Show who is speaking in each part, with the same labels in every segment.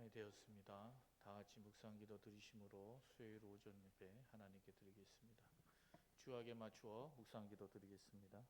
Speaker 1: 시간이 되었습니다. 다 같이 묵상기도 드리심으로 수요일 오전 예배 하나님께 드리겠습니다. 주악에 맞추어 묵상기도 드리겠습니다.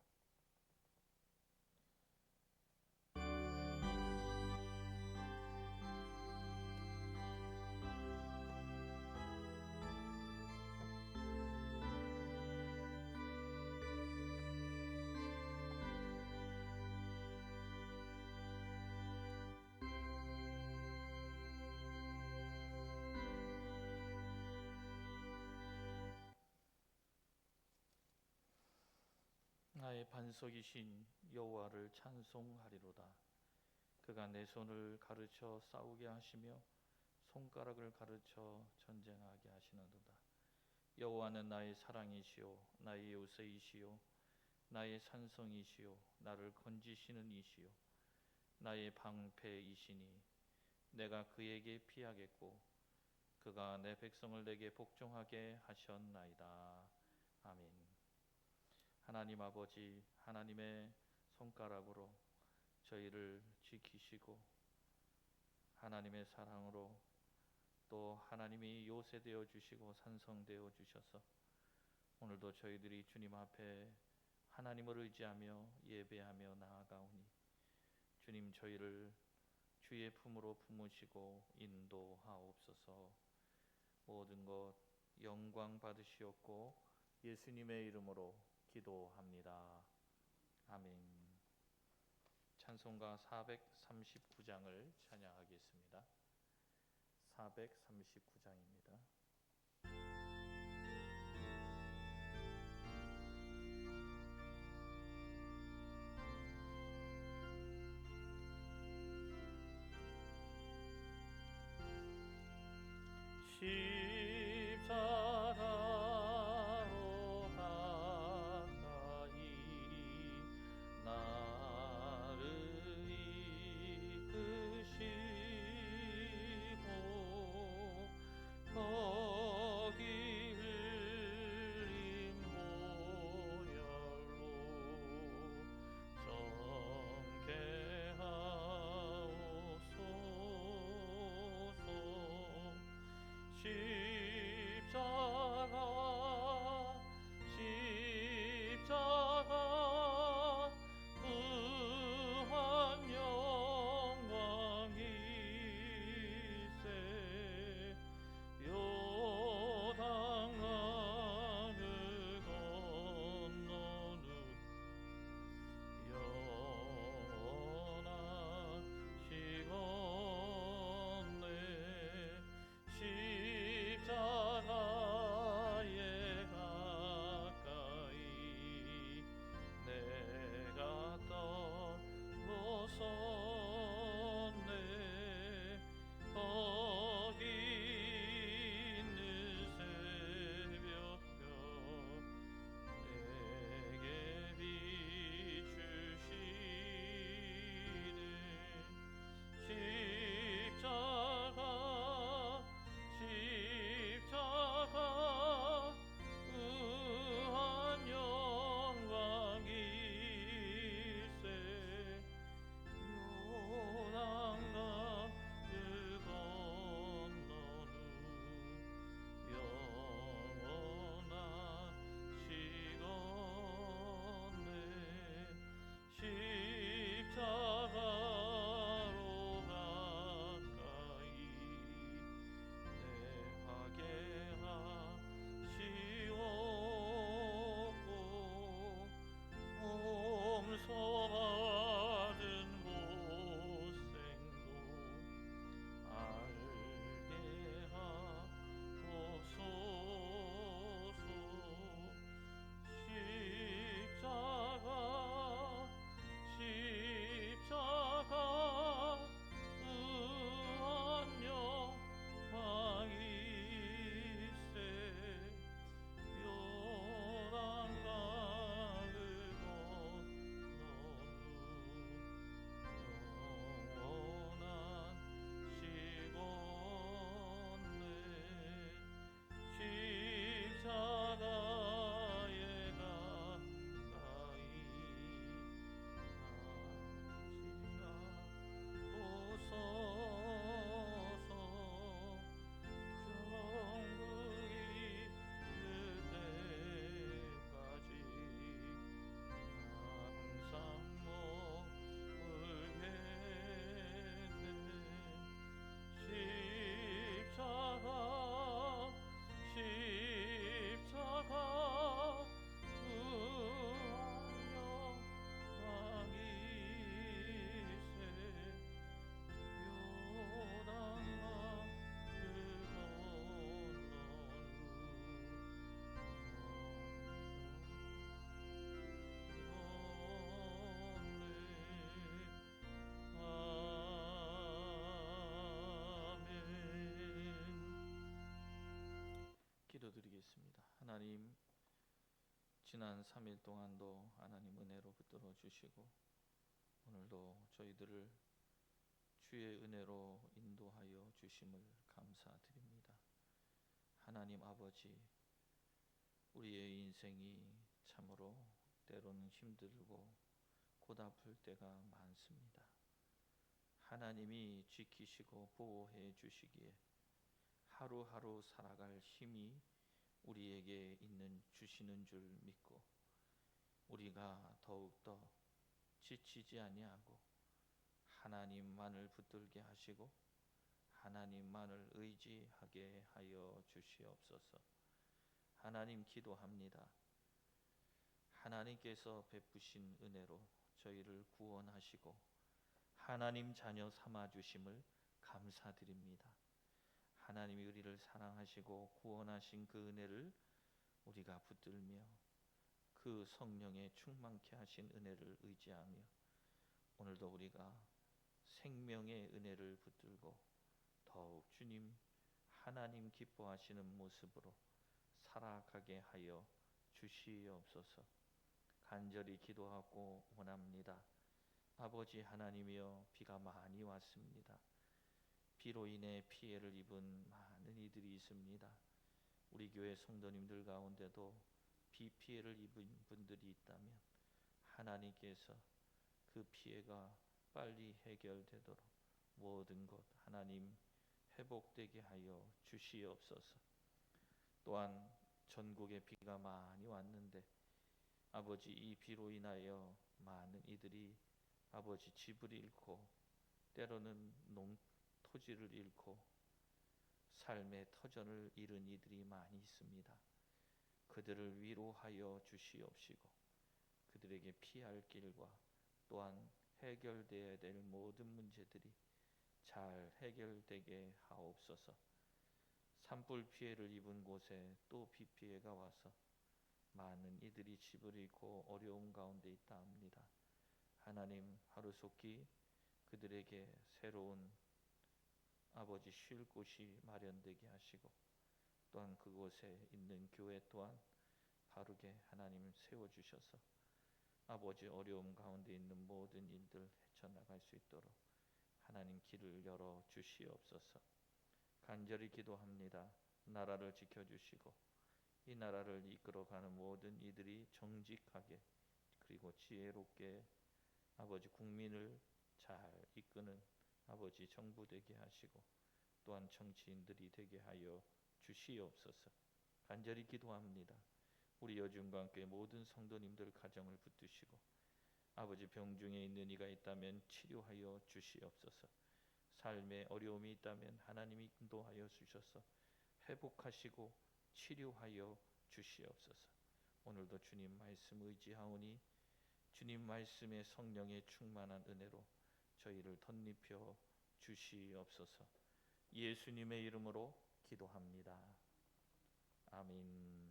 Speaker 1: 나의 반석이신 여호와를 찬송하리로다. 그가 내 손을 가르쳐 싸우게 하시며 손가락을 가르쳐 전쟁하게 하시는도다. 여호와는 나의 사랑이시요 나의 요새이시요 나의 산성이시요 나를 건지시는 이시요 나의 방패이시니 내가 그에게 피하겠고 그가 내 백성을 내게 복종하게 하셨나이다. 아멘. 하나님 아버지, 하나님의 손가락으로 저희를 지키시고 하나님의 사랑으로 또 하나님이 요새되어 주시고 산성되어 주셔서 오늘도 저희들이 주님 앞에 하나님을 의지하며 예배하며 나아가오니 주님 저희를 주의 품으로 품으시고 인도하옵소서. 모든 것 영광 받으시옵고 예수님의 이름으로 기도합니다. 아멘. 찬송가 439장을 찬양하겠습니다. 439장입니다. 십자가로 가까이 나를 이끄시고 거기 하나님, 지난 3일 동안도 하나님 은혜로 붙들어 주시고 오늘도 저희들을 주의 은혜로 인도하여 주심을 감사드립니다. 하나님 아버지, 우리의 인생이 참으로 때로는 힘들고 고달플 때가 많습니다. 하나님이 지키시고 보호해 주시기에 하루하루 살아갈 힘이 우리에게 주시는 줄 믿고 우리가 더욱더 지치지 아니하고 하나님만을 붙들게 하시고 하나님만을 의지하게 하여 주시옵소서. 하나님 기도합니다. 하나님께서 베푸신 은혜로 저희를 구원하시고 하나님 자녀 삼아 주심을 감사드립니다. 하나님이 우리를 사랑하시고 구원하신 그 은혜를 우리가 붙들며 그 성령의 충만케 하신 은혜를 의지하며 오늘도 우리가 생명의 은혜를 붙들고 더욱 주님 하나님 기뻐하시는 모습으로 살아가게 하여 주시옵소서. 간절히 기도하고 원합니다. 아버지 하나님이여, 비가 많이 왔습니다. 비로 인해 피해를 입은 많은 이들이 있습니다. 우리 교회 성도님들 가운데도 비 피해를 입은 분들이 있다면 하나님께서 그 피해가 빨리 해결되도록 모든 것 하나님 회복되게 하여 주시옵소서. 또한 전국에 비가 많이 왔는데 아버지, 이 비로 인하여 많은 이들이 아버지 집을 잃고 때로는 토지를 잃고 삶의 터전을 잃은 이들이 많이 있습니다. 그들을 위로하여 주시옵시고 그들에게 피할 길과 또한 해결되어야 될 모든 문제들이 잘 해결되게 하옵소서. 산불 피해를 입은 곳에 또 비 피해가 와서 많은 이들이 집을 잃고 어려움 가운데 있다 합니다. 하나님, 하루속히 그들에게 새로운 아버지 쉴 곳이 마련되게 하시고 또한 그곳에 있는 교회 또한 바르게 하나님 세워주셔서 아버지 어려움 가운데 있는 모든 일들 헤쳐나갈 수 있도록 하나님 길을 열어 주시옵소서. 간절히 기도합니다. 나라를 지켜주시고 이 나라를 이끌어가는 모든 이들이 정직하게 그리고 지혜롭게 아버지 국민을 잘 이끄는 아버지 정부 되게 하시고 또한 정치인들이 되게 하여 주시옵소서. 간절히 기도합니다. 우리 여중과 함께 모든 성도님들 가정을 붙드시고 아버지 병중에 있는 이가 있다면 치료하여 주시옵소서. 삶에 어려움이 있다면 하나님이 인도하여 주셔서 회복하시고 치료하여 주시옵소서. 오늘도 주님 말씀 의지하오니 주님 말씀의 성령의 충만한 은혜로 저희를 덧입혀 주시옵소서. 예수님의 이름으로 기도합니다. 아멘.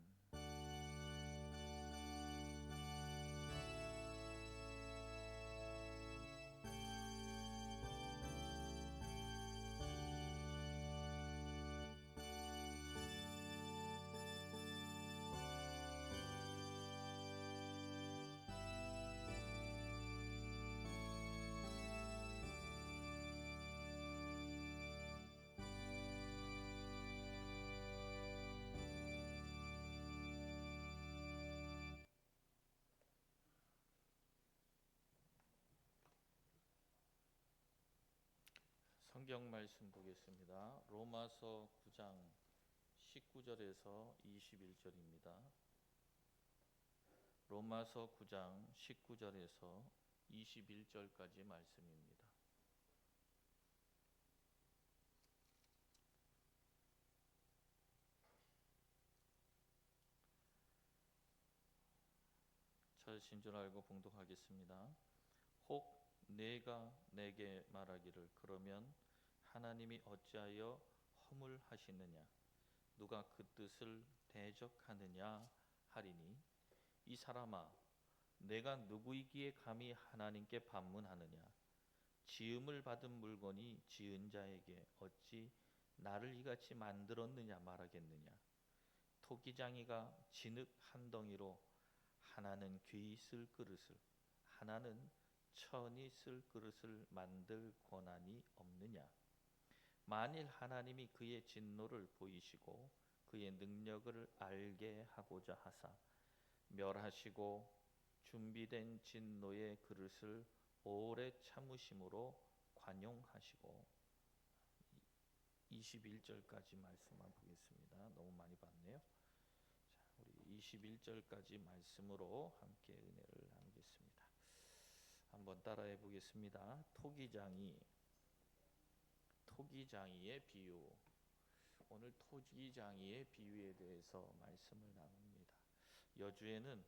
Speaker 1: 성경 말씀 보겠습니다. 로마서 9장 19절에서 21절입니다. 로마서 9장 19절에서 21절까지 말씀입니다. 찾으신 줄 알고 봉독하겠습니다. 혹 내가 내게 말하기를 그러면 하나님이 어찌하여 허물하시느냐 누가 그 뜻을 대적하느냐 하리니 이 사람아 내가 누구이기에 감히 하나님께 반문하느냐 지음을 받은 물건이 지은 자에게 어찌 나를 이같이 만들었느냐 말하겠느냐 토기장이가 진흙 한 덩이로 하나는 귀 쓸 그릇을, 하나는 천이 쓸 그릇을 만들 권한이 없느냐? 만일 하나님이 그의 진노를 보이시고 그의 능력을 알게 하고자 하사 멸하시고 준비된 진노의 그릇을 오래 참으심으로 관용하시고, 21절까지 말씀만 보겠습니다. 너무 많이 봤네요. 자, 우리 21절까지 말씀으로 함께 은혜를 나누겠습니다. 한번 따라해 보겠습니다. 토기장이의 비유. 오늘 토기장이의 비유에 대해서 말씀을 나눕니다. 여주에는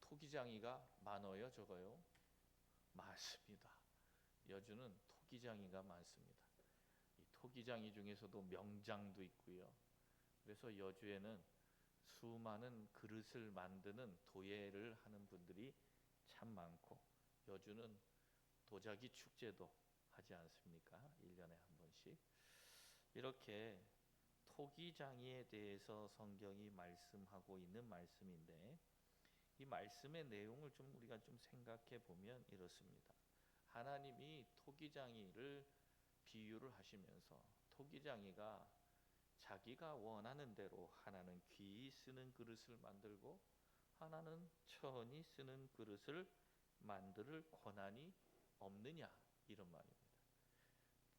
Speaker 1: 토기장이가 많아요, 적어요? 많습니다. 여주는 토기장이가 많습니다. 이 토기장이 중에서도 명장도 있고요. 그래서 여주에는 수많은 그릇을 만드는 도예를 하는 분들이 참 많고, 여주는 도자기 축제도 하지 않습니까? 1년에 한 번씩. 이렇게 토기장이에 대해서 성경이 말씀하고 있는 말씀인데, 이 말씀의 내용을 우리가 생각해 보면 이렇습니다. 하나님이 토기장이를 비유를 하시면서, 토기장이가 자기가 원하는 대로 하나는 귀 쓰는 그릇을 만들고 하나는 천이 쓰는 그릇을 만들 권한이 없느냐, 이런 말입니다.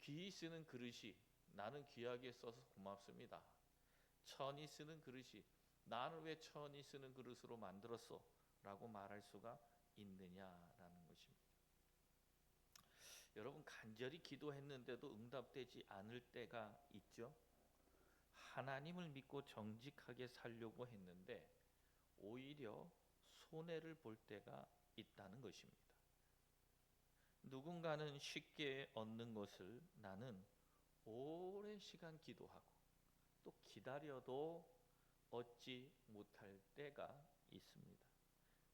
Speaker 1: 귀 쓰는 그릇이 나는 귀하게 써서 고맙습니다. 천이 쓰는 그릇이 나는 왜 천이 쓰는 그릇으로 만들었어? 라고 말할 수가 있느냐라는 것입니다. 여러분, 간절히 기도했는데도 응답되지 않을 때가 있죠. 하나님을 믿고 정직하게 살려고 했는데 오히려 손해를 볼 때가 있다는 것입니다. 누군가는 쉽게 얻는 것을 나는 오랜 시간 기도하고 또 기다려도 얻지 못할 때가 있습니다.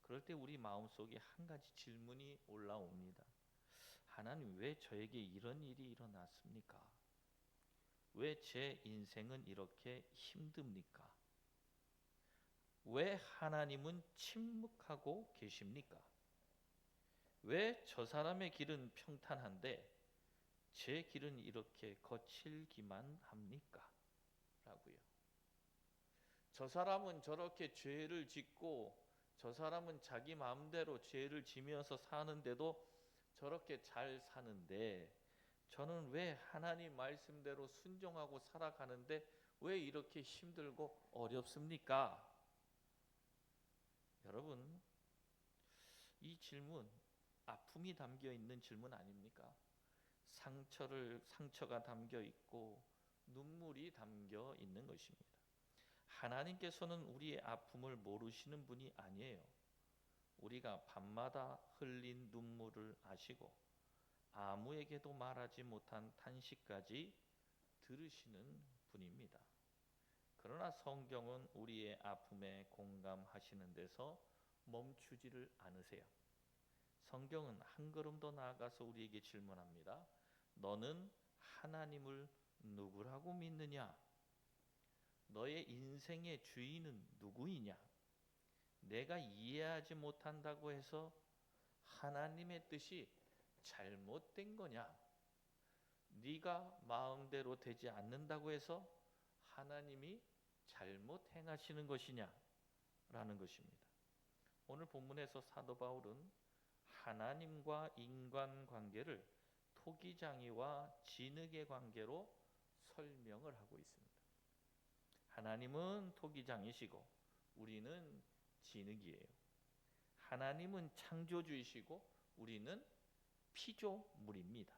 Speaker 1: 그럴 때 우리 마음속에 한 가지 질문이 올라옵니다. 하나님, 왜 저에게 이런 일이 일어났습니까? 왜 제 인생은 이렇게 힘듭니까? 왜 하나님은 침묵하고 계십니까? 왜 저 사람의 길은 평탄한데 제 길은 이렇게 거칠기만 합니까? 라고요. 저 사람은 저렇게 죄를 짓고 저 사람은 자기 마음대로 죄를 지면서 사는데도 저렇게 잘 사는데 저는 왜 하나님 말씀대로 순종하고 살아가는데 왜 이렇게 힘들고 어렵습니까? 여러분, 이 질문, 아픔이 담겨 있는 질문 아닙니까? 상처가 담겨 있고 눈물이 담겨 있는 것입니다. 하나님께서는 우리의 아픔을 모르시는 분이 아니에요. 우리가 밤마다 흘린 눈물을 아시고 아무에게도 말하지 못한 탄식까지 들으시는 분입니다. 그러나 성경은 우리의 아픔에 공감하시는 데서 멈추지를 않으세요. 성경은 한 걸음 더 나아가서 우리에게 질문합니다. 너는 하나님을 누구라고 믿느냐? 너의 인생의 주인은 누구이냐? 내가 이해하지 못한다고 해서 하나님의 뜻이 잘못된 거냐? 네가 마음대로 되지 않는다고 해서 하나님이 잘못 행하시는 것이냐? 라는 것입니다. 오늘 본문에서 사도 바울은 하나님과 인간 관계를 토기장이와 진흙의 관계로 설명을 하고 있습니다. 하나님은 토기장이시고 우리는 진흙이에요. 하나님은 창조주이시고 우리는 피조물입니다.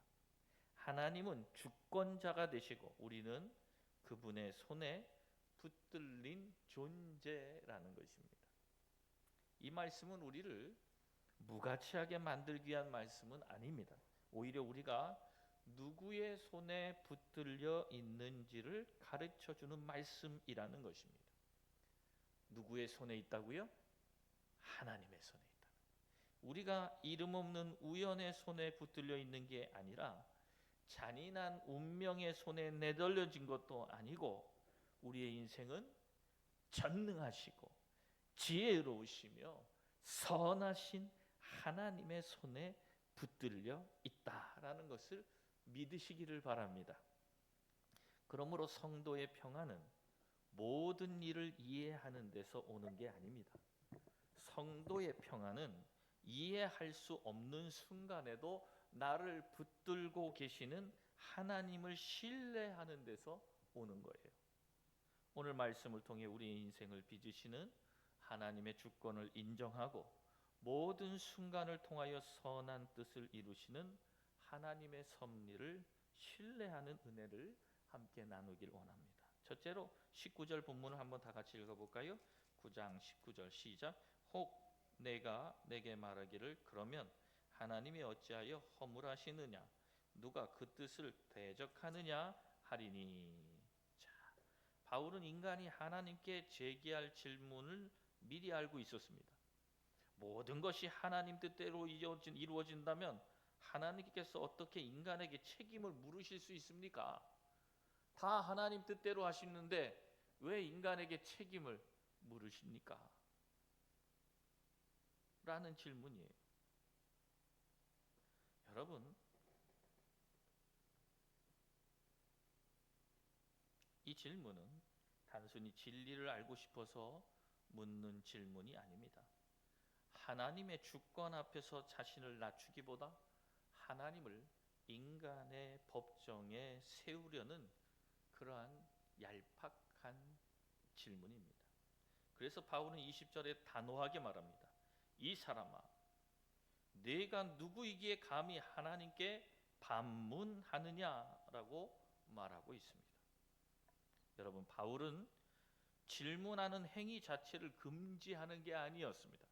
Speaker 1: 하나님은 주권자가 되시고 우리는 그분의 손에 붙들린 존재라는 것입니다. 이 말씀은 우리를 무가치하게 만들기 위한 말씀은 아닙니다. 오히려 우리가 누구의 손에 붙들려 있는지를 가르쳐주는 말씀이라는 것입니다. 누구의 손에 있다고요? 하나님의 손에 있다. 우리가 이름 없는 우연의 손에 붙들려 있는 게 아니라 잔인한 운명의 손에 내덜려진 것도 아니고 우리의 인생은 전능하시고 지혜로우시며 선하신 하나님의 손에 붙들려 있다라는 것을 믿으시기를 바랍니다. 그러므로 성도의 평안은 모든 일을 이해하는 데서 오는 게 아닙니다. 성도의 평안은 이해할 수 없는 순간에도 나를 붙들고 계시는 하나님을 신뢰하는 데서 오는 거예요. 오늘 말씀을 통해 우리의 인생을 빚으시는 하나님의 주권을 인정하고 모든 순간을 통하여 선한 뜻을 이루시는 하나님의 섭리를 신뢰하는 은혜를 함께 나누길 원합니다. 첫째로 19절 본문을 한번 다 같이 읽어볼까요? 9장 19절 시작. 혹 내가 내게 말하기를 그러면 하나님이 어찌하여 허물하시느냐 누가 그 뜻을 대적하느냐 하리니. 자, 바울은 인간이 하나님께 제기할 질문을 미리 알고 있었습니다. 모든 것이 하나님 뜻대로 이루어진다면 하나님께서 어떻게 인간에게 책임을 물으실 수 있습니까? 다 하나님 뜻대로 하시는데 왜 인간에게 책임을 물으십니까? 라는 질문이에요. 여러분, 이 질문은 단순히 진리를 알고 싶어서 묻는 질문이 아닙니다. 하나님의 주권 앞에서 자신을 낮추기보다 하나님을 인간의 법정에 세우려는 그러한 얄팍한 질문입니다. 그래서 바울은 20절에 단호하게 말합니다. 이 사람아, 네가 누구이기에 감히 하나님께 반문하느냐라고 말하고 있습니다. 여러분, 바울은 질문하는 행위 자체를 금지하는 게 아니었습니다.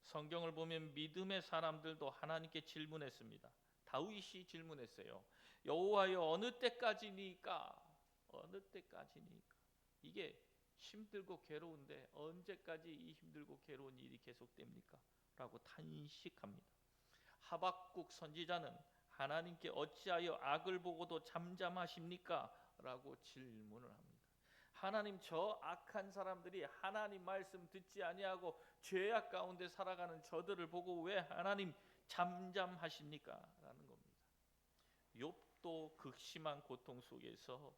Speaker 1: 성경을 보면 믿음의 사람들도 하나님께 질문했습니다. 다윗이 질문했어요. 여호와여, 어느 때까지니까? 어느 때까지니까? 이게 힘들고 괴로운데 언제까지 이 힘들고 괴로운 일이 계속됩니까? 라고 탄식합니다. 하박국 선지자는 하나님께 어찌하여 악을 보고도 잠잠하십니까? 라고 질문을 합니다. 하나님, 저 악한 사람들이 하나님 말씀 듣지 아니하고 죄악 가운데 살아가는 저들을 보고 왜 하나님 잠잠하십니까? 라는 겁니다. 욥도 극심한 고통 속에서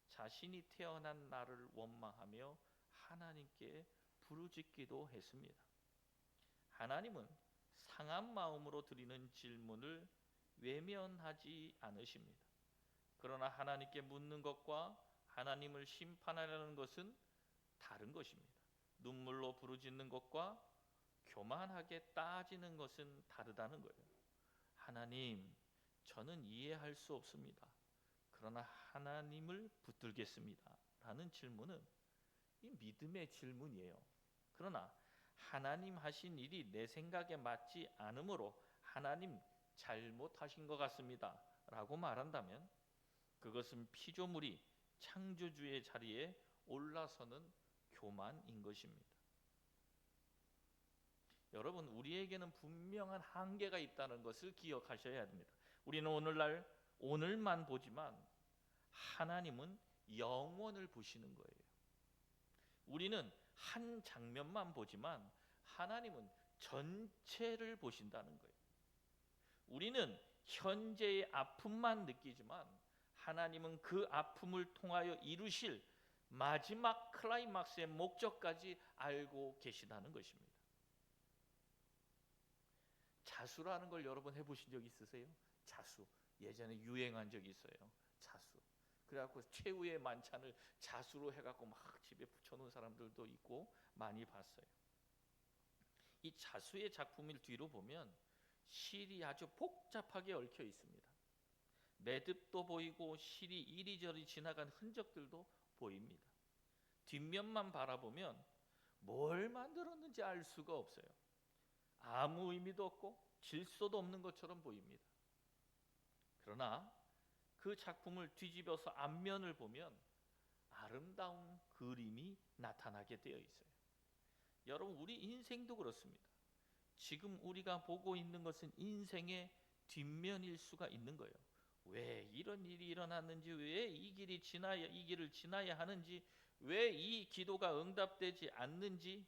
Speaker 1: 자신이 태어난 날을 원망하며 하나님께 부르짖기도 했습니다. 하나님은 상한 마음으로 드리는 질문을 외면하지 않으십니다. 그러나 하나님께 묻는 것과 하나님을 심판하려는 것은 다른 것입니다. 눈물로 부르짖는 것과 교만하게 따지는 것은 다르다는 거예요. 하나님, 저는 이해할 수 없습니다. 그러나 하나님을 붙들겠습니다. 라는 질문은 이 믿음의 질문이에요. 그러나 하나님 하신 일이 내 생각에 맞지 않으므로 하나님 잘못하신 것 같습니다. 라고 말한다면 그것은 피조물이 창조주의 자리에 올라서는 교만인 것입니다. 여러분, 우리에게는 분명한 한계가 있다는 것을 기억하셔야 합니다. 우리는 오늘만 보지만 하나님은 영원을 보시는 거예요. 우리는 한 장면만 보지만 하나님은 전체를 보신다는 거예요. 우리는 현재의 아픔만 느끼지만 하나님은 그 아픔을 통하여 이루실 마지막 클라이막스의 목적까지 알고 계시다는 것입니다. 자수라는 걸 여러분 해보신 적 있으세요? 자수. 예전에 유행한 적이 있어요. 자수. 그래갖고 최후의 만찬을 자수로 해갖고 막 집에 붙여놓은 사람들도 있고 많이 봤어요. 이 자수의 작품을 뒤로 보면 실이 아주 복잡하게 얽혀 있습니다. 매듭도 보이고 실이 이리저리 지나간 흔적들도 보입니다. 뒷면만 바라보면 뭘 만들었는지 알 수가 없어요. 아무 의미도 없고 질서도 없는 것처럼 보입니다. 그러나 그 작품을 뒤집어서 앞면을 보면 아름다운 그림이 나타나게 되어 있어요. 여러분, 우리 인생도 그렇습니다. 지금 우리가 보고 있는 것은 인생의 뒷면일 수가 있는 거예요. 왜 이런 일이 일어났는지, 왜 이 길을 지나야 하는지, 왜 이 기도가 응답되지 않는지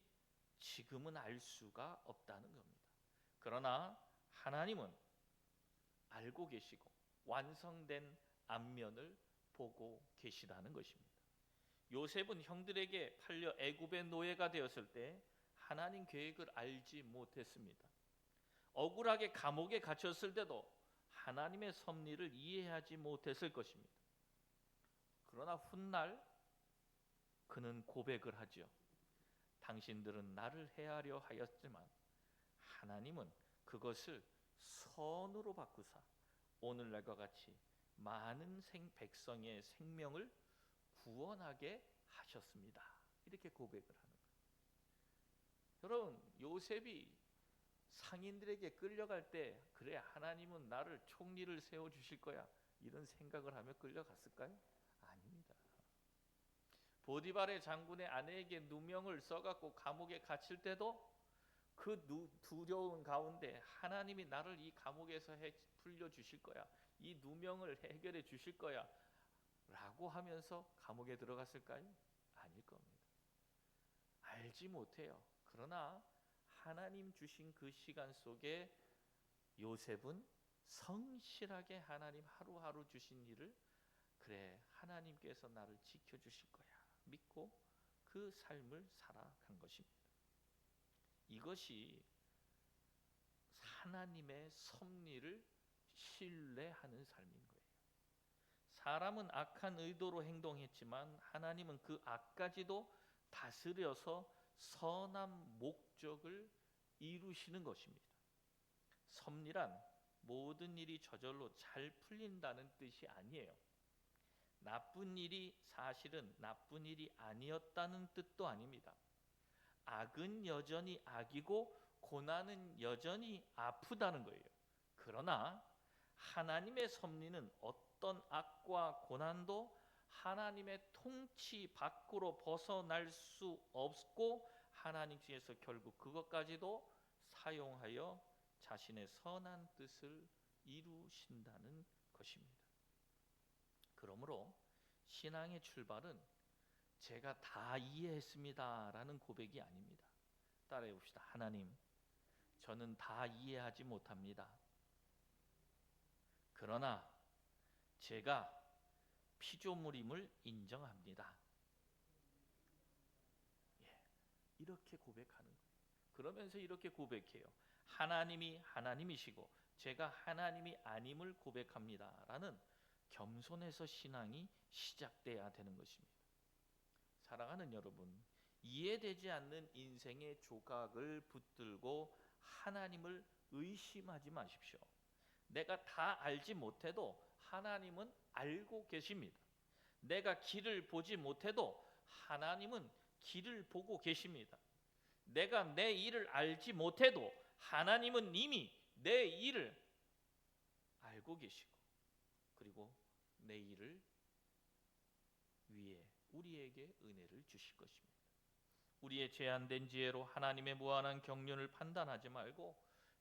Speaker 1: 지금은 알 수가 없다는 겁니다. 그러나 하나님은 알고 계시고 완성된 안면을 보고 계시다는 것입니다. 요셉은 형들에게 팔려 애굽의 노예가 되었을 때 하나님 계획을 알지 못했습니다. 억울하게 감옥에 갇혔을 때도 하나님의 섭리를 이해하지 못했을 것입니다. 그러나 훗날 그는 고백을 하죠. 당신들은 나를 해하려 하였지만 하나님은 그것을 선으로 바꾸사 오늘날과 같이 많은 백성의 생명을 구원하게 하셨습니다. 이렇게 고백을 하는 거예요. 여러분, 요셉이 상인들에게 끌려갈 때 그래 하나님은 나를 총리를 세워주실 거야 이런 생각을 하며 끌려갔을까요? 아닙니다. 보디발의 장군의 아내에게 누명을 써갖고 감옥에 갇힐 때도 그 두려운 가운데 하나님이 나를 이 감옥에서 풀려주실 거야, 이 누명을 해결해 주실 거야 라고 하면서 감옥에 들어갔을까요? 아닐 겁니다. 알지 못해요. 그러나 하나님 주신 그 시간 속에 요셉은 성실하게 하나님 하루하루 주신 일을 그래 하나님께서 나를 지켜주실 거야 믿고 그 삶을 살아간 것입니다. 이것이 하나님의 섭리를 신뢰하는 삶인 거예요. 사람은 악한 의도로 행동했지만 하나님은 그 악까지도 다스려서 선한 목적을 이루시는 것입니다. 섭리란 모든 일이 저절로 잘 풀린다는 뜻이 아니에요. 나쁜 일이 사실은 나쁜 일이 아니었다는 뜻도 아닙니다. 악은 여전히 악이고 고난은 여전히 아프다는 거예요. 그러나 하나님의 섭리는 어떤 악과 고난도 하나님의 통치 밖으로 벗어날 수 없고 하나님께서 결국 그것까지도 사용하여 자신의 선한 뜻을 이루신다는 것입니다. 그러므로 신앙의 출발은 제가 다 이해했습니다 라는 고백이 아닙니다. 따라해 봅시다. 하나님, 저는 다 이해하지 못합니다. 그러나 제가 피조물임을 인정합니다. 이렇게 고백하는 거예요. 그러면서 이렇게 고백해요. 하나님이 하나님이시고 제가 하나님이 아님을 고백합니다 라는 겸손해서 신앙이 시작돼야 되는 것입니다. 사랑하는 여러분, 이해되지 않는 인생의 조각을 붙들고 하나님을 의심하지 마십시오. 내가 다 알지 못해도 하나님은 알고 계십니다. 내가 길을 보지 못해도 하나님은 길을 보고 계십니다. 내가 내 일을 알지 못해도 하나님은 이미 내 일을 알고 계시고 그리고 내 일을 위해 우리에게 은혜를 주실 것입니다. 우리의 제한된 지혜로 하나님의 무한한 경륜을 판단하지 말고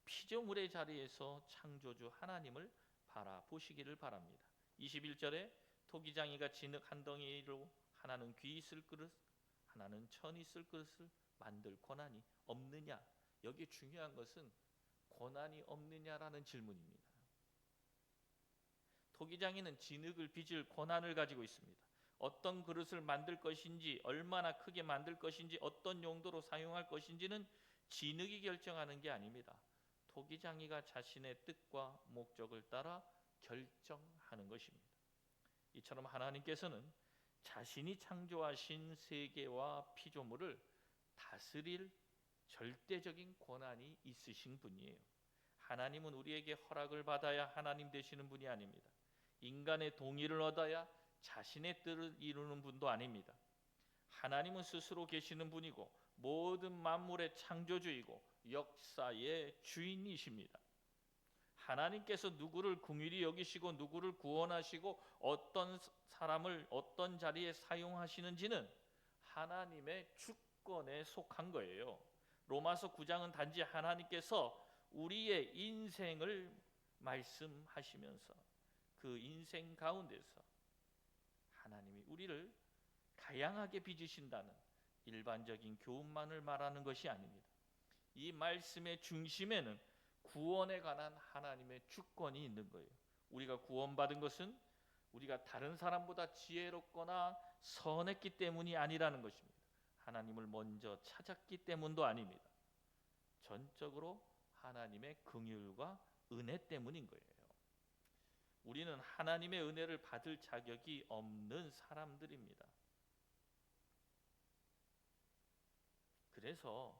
Speaker 1: 피조물의 자리에서 창조주 하나님을 바라보시기를 바랍니다. 21절에 토기장이가 진흙 한 덩이로 하나는 귀 있을 그릇 하나는 천 있을 그릇을 만들 권한이 없느냐? 여기 중요한 것은 권한이 없느냐라는 질문입니다. 토기장이는 진흙을 빚을 권한을 가지고 있습니다. 어떤 그릇을 만들 것인지, 얼마나 크게 만들 것인지, 어떤 용도로 사용할 것인지는 진흙이 결정하는 게 아닙니다. 토기장이가 자신의 뜻과 목적을 따라 결정하는 것입니다. 이처럼 하나님께서는 자신이 창조하신 세계와 피조물을 다스릴 절대적인 권한이 있으신 분이에요. 하나님은 우리에게 허락을 받아야 하나님 되시는 분이 아닙니다. 인간의 동의를 얻어야 자신의 뜻을 이루는 분도 아닙니다. 하나님은 스스로 계시는 분이고 모든 만물의 창조주이고 역사의 주인이십니다. 하나님께서 누구를 긍휼히 여기시고 누구를 구원하시고 어떤 사람을 어떤 자리에 사용하시는지는 하나님의 주권에 속한 거예요. 로마서 9장은 단지 하나님께서 우리의 인생을 말씀하시면서 그 인생 가운데서 하나님이 우리를 다양하게 빚으신다는 일반적인 교훈만을 말하는 것이 아닙니다. 이 말씀의 중심에는 구원에 관한 하나님의 주권이 있는 거예요. 우리가 구원받은 것은 우리가 다른 사람보다 지혜롭거나 선했기 때문이 아니라는 것입니다. 하나님을 먼저 찾았기 때문도 아닙니다. 전적으로 하나님의 긍휼과 은혜 때문인 거예요. 우리는 하나님의 은혜를 받을 자격이 없는 사람들입니다. 그래서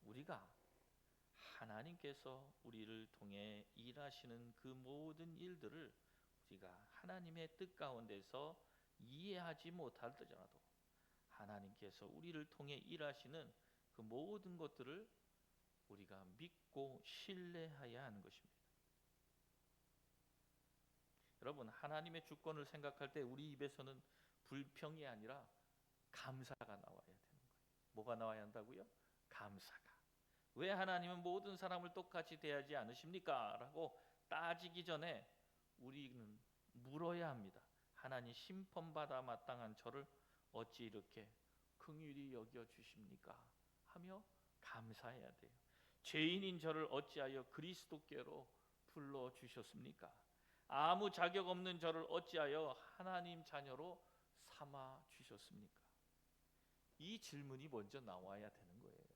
Speaker 1: 우리가 하나님께서 우리를 통해 일하시는 그 모든 일들을 우리가 하나님의 뜻 가운데서 이해하지 못하더라도 하나님께서 우리를 통해 일하시는 그 모든 것들을 우리가 믿고 신뢰해야 하는 것입니다. 여러분, 하나님의 주권을 생각할 때 우리 입에서는 불평이 아니라 감사가 나와야 되는 거예요. 뭐가 나와야 한다고요? 감사가. 왜 하나님은 모든 사람을 똑같이 대하지 않으십니까? 라고 따지기 전에 우리는 물어야 합니다. 하나님, 심판받아 마땅한 저를 어찌 이렇게 긍휼히 여겨 주십니까? 하며 감사해야 돼요. 죄인인 저를 어찌하여 그리스도께로 불러 주셨습니까? 아무 자격 없는 저를 어찌하여 하나님 자녀로 삼아 주셨습니까? 이 질문이 먼저 나와야 되는 거예요.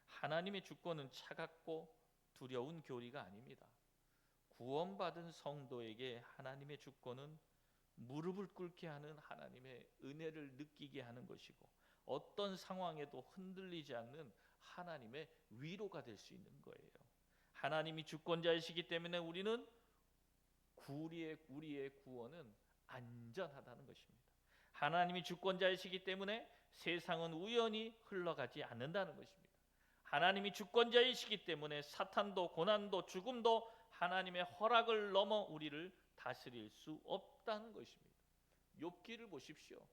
Speaker 1: 하나님의 주권은 차갑고 두려운 교리가 아닙니다. 구원받은 성도에게 하나님의 주권은 무릎을 꿇게 하는 하나님의 은혜를 느끼게 하는 것이고, 어떤 상황에도 흔들리지 않는 하나님의 위로가 될 수 있는 거예요. 하나님이 주권자이시기 때문에 우리는 우리의 구원은 안전하다는 것입니다. 하나님이 주권자이시기 때문에 세상은 우연히 흘러가지 않는다는 것입니다. 하나님이 주권자이시기 때문에 사탄도 고난도 죽음도 하나님의 허락을 넘어 우리를 다스릴 수 없다는 것입니다. 욥기를 보십시오.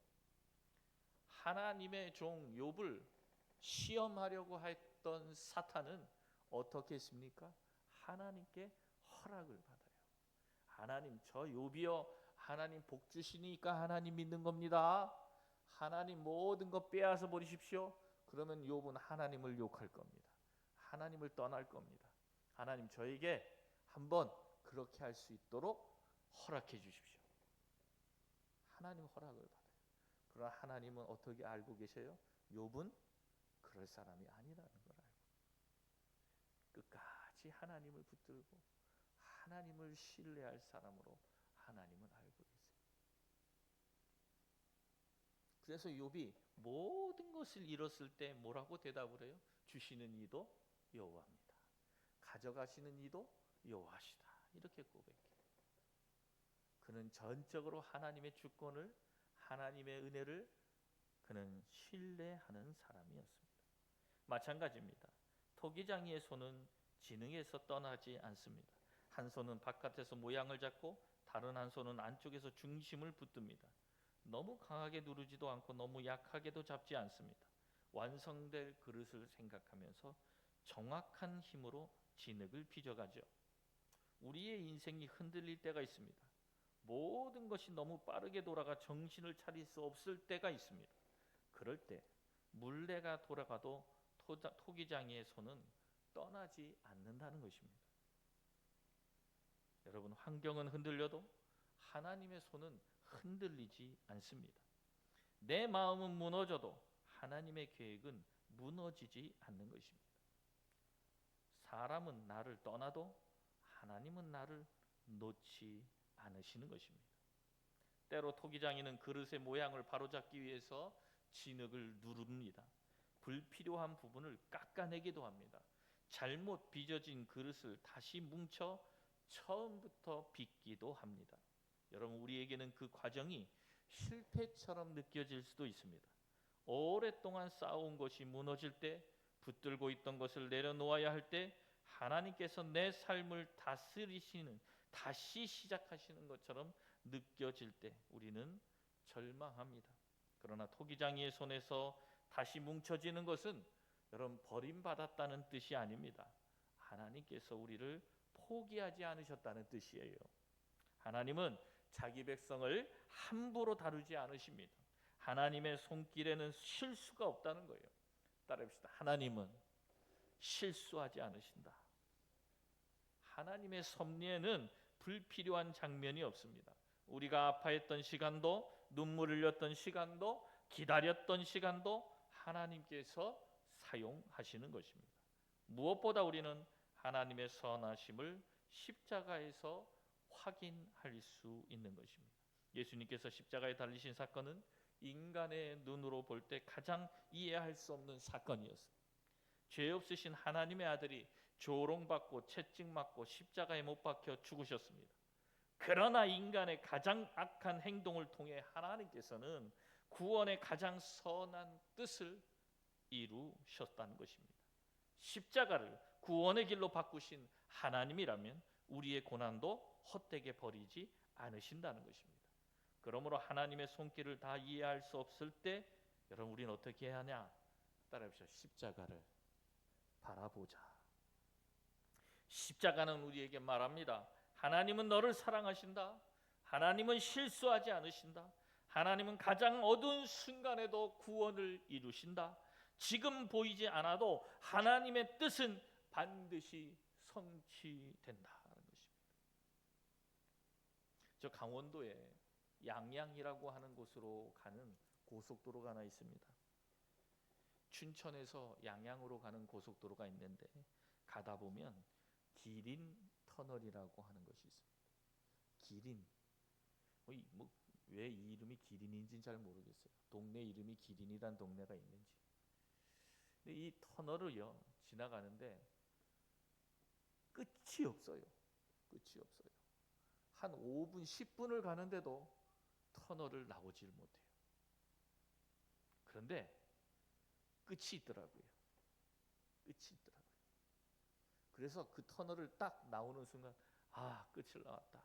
Speaker 1: 하나님의 종 욥을 시험하려고 했던 사탄은 어떻게 했습니까? 하나님께 허락을 받아요. 하나님, 저 욥이여, 하나님 복 주시니까 하나님 믿는 겁니다. 하나님 모든 것 빼앗아 버리십시오. 그러면 욥은 하나님을 욕할 겁니다. 하나님을 떠날 겁니다. 하나님, 저에게 한번 그렇게 할 수 있도록 허락해 주십시오. 하나님 허락을 받아요. 그러나 하나님은 어떻게 알고 계세요? 욥은 그럴 사람이 아니라는 걸 알고 끝까지 하나님을 붙들고 하나님을 신뢰할 사람으로 하나님은 알고 계세요. 그래서 욥이 모든 것을 잃었을 때 뭐라고 대답을 해요? 주시는 이도 여호와입니다. 가져가시는 이도 여호와시다. 이렇게 고백해요. 그는 전적으로 하나님의 주권을, 하나님의 은혜를 그는 신뢰하는 사람이었습니다. 마찬가지입니다. 토기장이의 손은 지능에서 떠나지 않습니다. 한 손은 바깥에서 모양을 잡고 다른 한 손은 안쪽에서 중심을 붙듭니다. 너무 강하게 누르지도 않고 너무 약하게도 잡지 않습니다. 완성될 그릇을 생각하면서 정확한 힘으로 진흙을 빚어가죠. 우리의 인생이 흔들릴 때가 있습니다. 모든 것이 너무 빠르게 돌아가 정신을 차릴 수 없을 때가 있습니다. 그럴 때 물레가 돌아가도 토기장이의 손은 떠나지 않는다는 것입니다. 여러분, 환경은 흔들려도 하나님의 손은 흔들리지 않습니다. 내 마음은 무너져도 하나님의 계획은 무너지지 않는 것입니다. 사람은 나를 떠나도 하나님은 나를 놓지 않으시는 것입니다. 때로 토기장이는 그릇의 모양을 바로잡기 위해서 진흙을 누릅니다. 불필요한 부분을 깎아내기도 합니다. 잘못 빚어진 그릇을 다시 뭉쳐 처음부터 빚기도 합니다. 여러분, 우리에게는 그 과정이 실패처럼 느껴질 수도 있습니다. 오랫동안 쌓아온 것이 무너질 때, 붙들고 있던 것을 내려놓아야 할 때, 하나님께서 내 삶을 다스리시는, 다시 시작하시는 것처럼 느껴질 때 우리는 절망합니다. 그러나 토기장이의 손에서 다시 뭉쳐지는 것은 여러분, 버림받았다는 뜻이 아닙니다. 하나님께서 우리를 포기하지 않으셨다는 뜻이에요. 하나님은 자기 백성을 함부로 다루지 않으십니다. 하나님의 손길에는 실수가 없다는 거예요. 따라합시다. 하나님은 실수하지 않으신다. 하나님의 섭리에는 불필요한 장면이 없습니다. 우리가 아파했던 시간도, 눈물 흘렸던 시간도, 기다렸던 시간도 하나님께서 사용하시는 것입니다. 무엇보다 우리는 하나님의 선하심을 십자가에서 확인할 수 있는 것입니다. 예수님께서 십자가에 달리신 사건은 인간의 눈으로 볼 때 가장 이해할 수 없는 사건이었습니다. 죄 없으신 하나님의 아들이 조롱받고 채찍맞고 십자가에 못 박혀 죽으셨습니다. 그러나 인간의 가장 악한 행동을 통해 하나님께서는 구원의 가장 선한 뜻을 이루셨다는 것입니다. 십자가를 구원의 길로 바꾸신 하나님이라면 우리의 고난도 헛되게 버리지 않으신다는 것입니다. 그러므로 하나님의 손길을 다 이해할 수 없을 때 여러분 우리는 어떻게 해야 하냐? 따라합시다. 십자가를 바라보자. 십자가는 우리에게 말합니다. 하나님은 너를 사랑하신다. 하나님은 실수하지 않으신다. 하나님은 가장 어두운 순간에도 구원을 이루신다. 지금 보이지 않아도 하나님의 뜻은 반드시 성취된다는 것입니다. 저 강원도에 양양이라고 하는 곳으로 가는 고속도로가 하나 있습니다. 춘천에서 양양으로 가는 고속도로가 있는데 가다 보면 기린 터널이라고 하는 것이 있습니다. 기린. 왜 이 이름이 기린인지는 잘 모르겠어요. 동네 이름이 기린이란 동네가 있는지. 근데 이 터널을요 지나가는데 끝이 없어요. 끝이 없어요. 한 5분, 10분을 가는데도 터널을 나오질 못해요. 그런데 끝이 있더라고요. 끝이 있더라고요. 그래서 그 터널을 딱 나오는 순간 끝을 나왔다.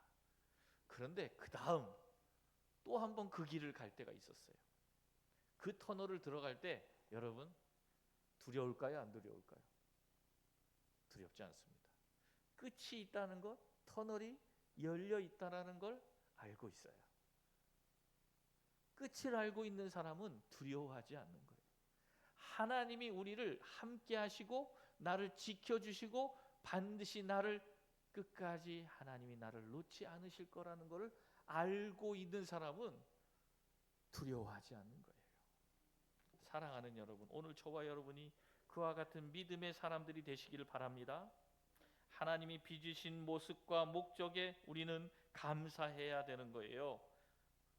Speaker 1: 그런데 그 다음 또 한 번 그 길을 갈 때가 있었어요. 그 터널을 들어갈 때 여러분 두려울까요? 안 두려울까요? 두렵지 않습니다. 끝이 있다는 것, 터널이 열려 있다는 걸 알고 있어요. 끝을 알고 있는 사람은 두려워하지 않는 거예요. 하나님이 우리를 함께 하시고 나를 지켜주시고 반드시 나를 끝까지 하나님이 나를 놓지 않으실 거라는 것을 알고 있는 사람은 두려워하지 않는 거예요. 사랑하는 여러분, 오늘 저와 여러분이 그와 같은 믿음의 사람들이 되시기를 바랍니다. 하나님이 빚으신 모습과 목적에 우리는 감사해야 되는 거예요.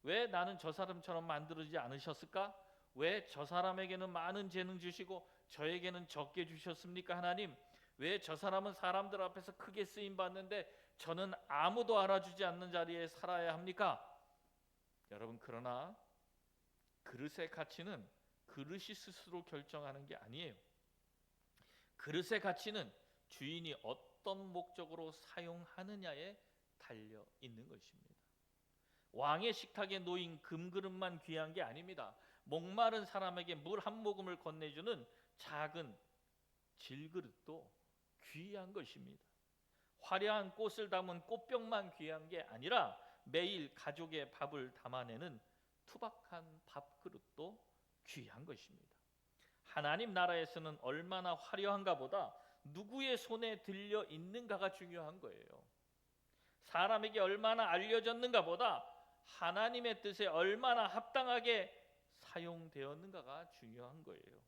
Speaker 1: 왜 나는 저 사람처럼 만들어지지 않으셨을까? 왜 저 사람에게는 많은 재능 주시고 저에게는 적게 주셨습니까? 하나님, 왜 저 사람은 사람들 앞에서 크게 쓰임 받는데 저는 아무도 알아주지 않는 자리에 살아야 합니까? 여러분, 그러나 그릇의 가치는 그릇이 스스로 결정하는 게 아니에요. 그릇의 가치는 주인이 어떤 목적으로 사용하느냐에 달려 있는 것입니다. 왕의 식탁에 놓인 금그릇만 귀한 게 아닙니다. 목마른 사람에게 물 한 모금을 건네주는 작은 질그릇도 귀한 것입니다. 화려한 꽃을 담은 꽃병만 귀한 게 아니라 매일 가족의 밥을 담아내는 투박한 밥그릇도 귀한 것입니다. 하나님 나라에서는 얼마나 화려한가 보다 누구의 손에 들려 있는가가 중요한 거예요. 사람에게 얼마나 알려졌는가 보다 하나님의 뜻에 얼마나 합당하게 사용되었는가가 중요한 거예요.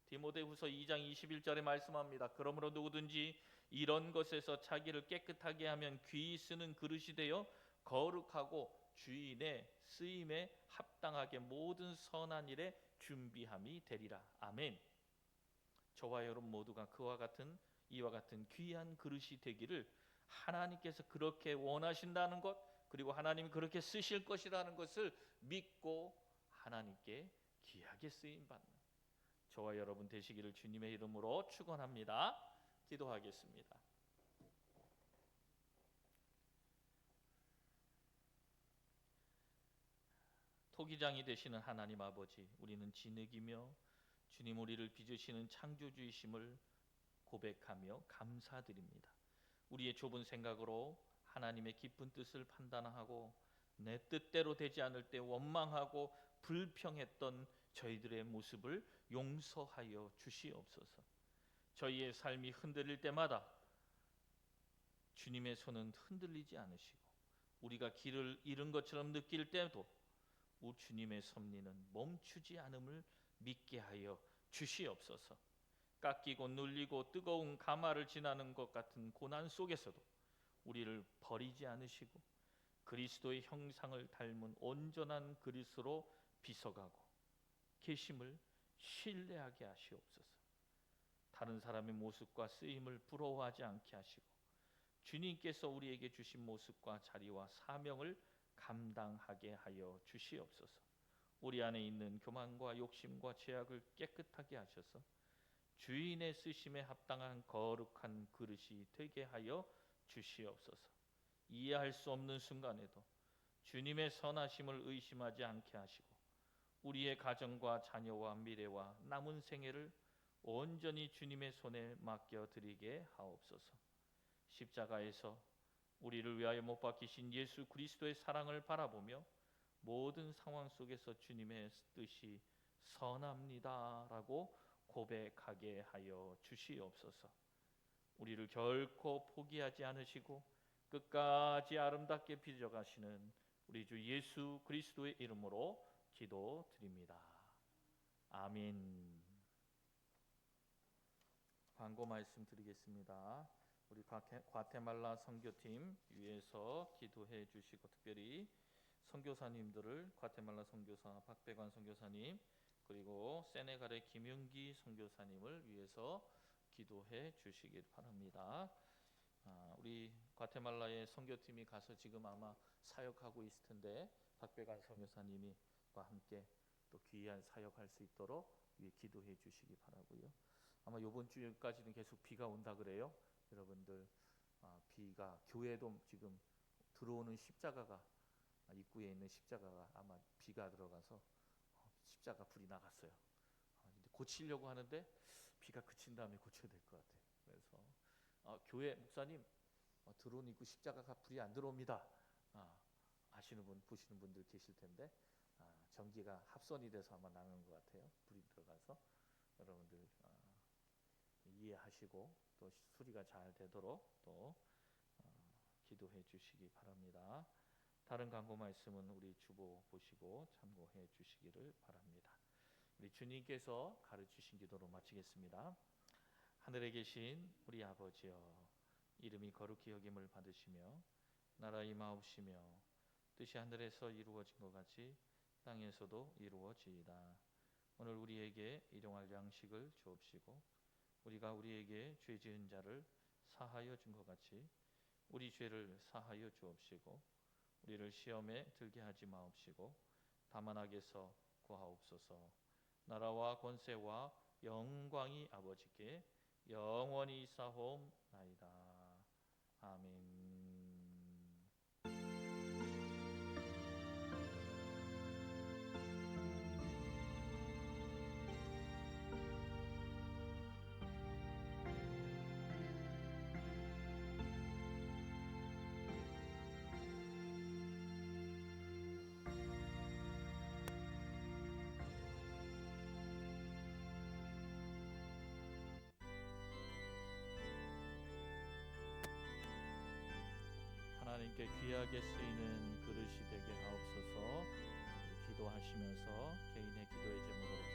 Speaker 1: 디모데후서 2장 21절에 말씀합니다. 그러므로 누구든지 이런 것에서 자기를 깨끗하게 하면 귀히 쓰는 그릇이 되어 거룩하고 주인의 쓰임에 합당하게 모든 선한 일에 준비함이 되리라. 아멘. 저와 여러분 모두가 그와 같은 이와 같은 귀한 그릇이 되기를 하나님께서 그렇게 원하신다는 것, 그리고 하나님이 그렇게 쓰실 것이라는 것을 믿고 하나님께 귀하게 쓰임 받는 저와 여러분 되시기를 주님의 이름으로 축원합니다. 기도하겠습니다. 토기장이 되시는 하나님 아버지, 우리는 진흙이며 주님 우리를 빚으시는 창조주이심을 고백하며 감사드립니다. 우리의 좁은 생각으로 하나님의 깊은 뜻을 판단하고 내 뜻대로 되지 않을 때 원망하고 불평했던 저희들의 모습을 용서하여 주시옵소서. 저희의 삶이 흔들릴 때마다 주님의 손은 흔들리지 않으시고 우리가 길을 잃은 것처럼 느낄 때도 우리 주님의 섭리는 멈추지 않음을 믿게 하여 주시옵소서. 깎이고 눌리고 뜨거운 가마를 지나는 것 같은 고난 속에서도 우리를 버리지 않으시고 그리스도의 형상을 닮은 온전한 그리스도로 빗어가고 계심을 신뢰하게 하시옵소서. 다른 사람의 모습과 쓰임을 부러워하지 않게 하시고 주님께서 우리에게 주신 모습과 자리와 사명을 감당하게 하여 주시옵소서. 우리 안에 있는 교만과 욕심과 죄악을 깨끗하게 하셔서 주인의 쓰심에 합당한 거룩한 그릇이 되게 하여 주시옵소서. 이해할 수 없는 순간에도 주님의 선하심을 의심하지 않게 하시고 우리의 가정과 자녀와 미래와 남은 생애를 온전히 주님의 손에 맡겨드리게 하옵소서. 십자가에서 우리를 위하여 못 박히신 예수 그리스도의 사랑을 바라보며 모든 상황 속에서 주님의 뜻이 선합니다라고 고백하게 하여 주시옵소서. 우리를 결코 포기하지 않으시고 끝까지 아름답게 빚어가시는 우리 주 예수 그리스도의 이름으로 기도드립니다. 아멘. 광고 말씀 드리겠습니다. 우리 과테말라 선교팀 위에서 기도해 주시고 특별히 선교사님들을 과테말라 선교사 박배관 선교사님 그리고 세네갈의 김윤기 선교사님을 위해서 기도해 주시길 바랍니다. 우리 과테말라의 선교팀이 가서 지금 아마 사역하고 있을 텐데 박배관 선교사님과 함께 또 귀한 사역할 수 있도록 위에 기도해 주시기 바라고요. 아마 이번 주까지는 계속 비가 온다 그래요. 여러분들 비가 교회도 지금 들어오는 십자가가 입구에 있는 십자가가 아마 비가 들어가서 십자가 불이 나갔어요. 근데 고치려고 하는데 비가 그친 다음에 고쳐야 될 것 같아요. 그래서 교회 목사님 들어온 입구 십자가가 불이 안 들어옵니다. 아시는 분 보시는 분들 계실 텐데 전기가 합선이 돼서 아마 나는 것 같아요. 불이 들어가서 여러분들 이해하시고 또 수리가 잘 되도록 또 기도해 주시기 바랍니다. 다른 광고 말씀은 우리 주보 보시고 참고해 주시기를 바랍니다. 우리 주님께서 가르치신 기도로 마치겠습니다. 하늘에 계신 우리 아버지여, 이름이 거룩히 여김을 받으시며 나라 임하옵시며 뜻이 하늘에서 이루어진 것 같이 땅에서도 이루어지이다. 오늘 우리에게 일용할 양식을 주옵시고 우리가 우리에게 죄 지은 자를 사하여 준 것 같이 우리 죄를 사하여 주옵시고 우리를 시험에 들게 하지 마옵시고 다만 악에서 구하옵소서. 나라와 권세와 영광이 아버지께 영원히 있사옵나이다. 아멘. 하나님께 귀하게 쓰이는 그릇이 되게 하옵소서. 기도하시면서 개인의 기도의 제목으로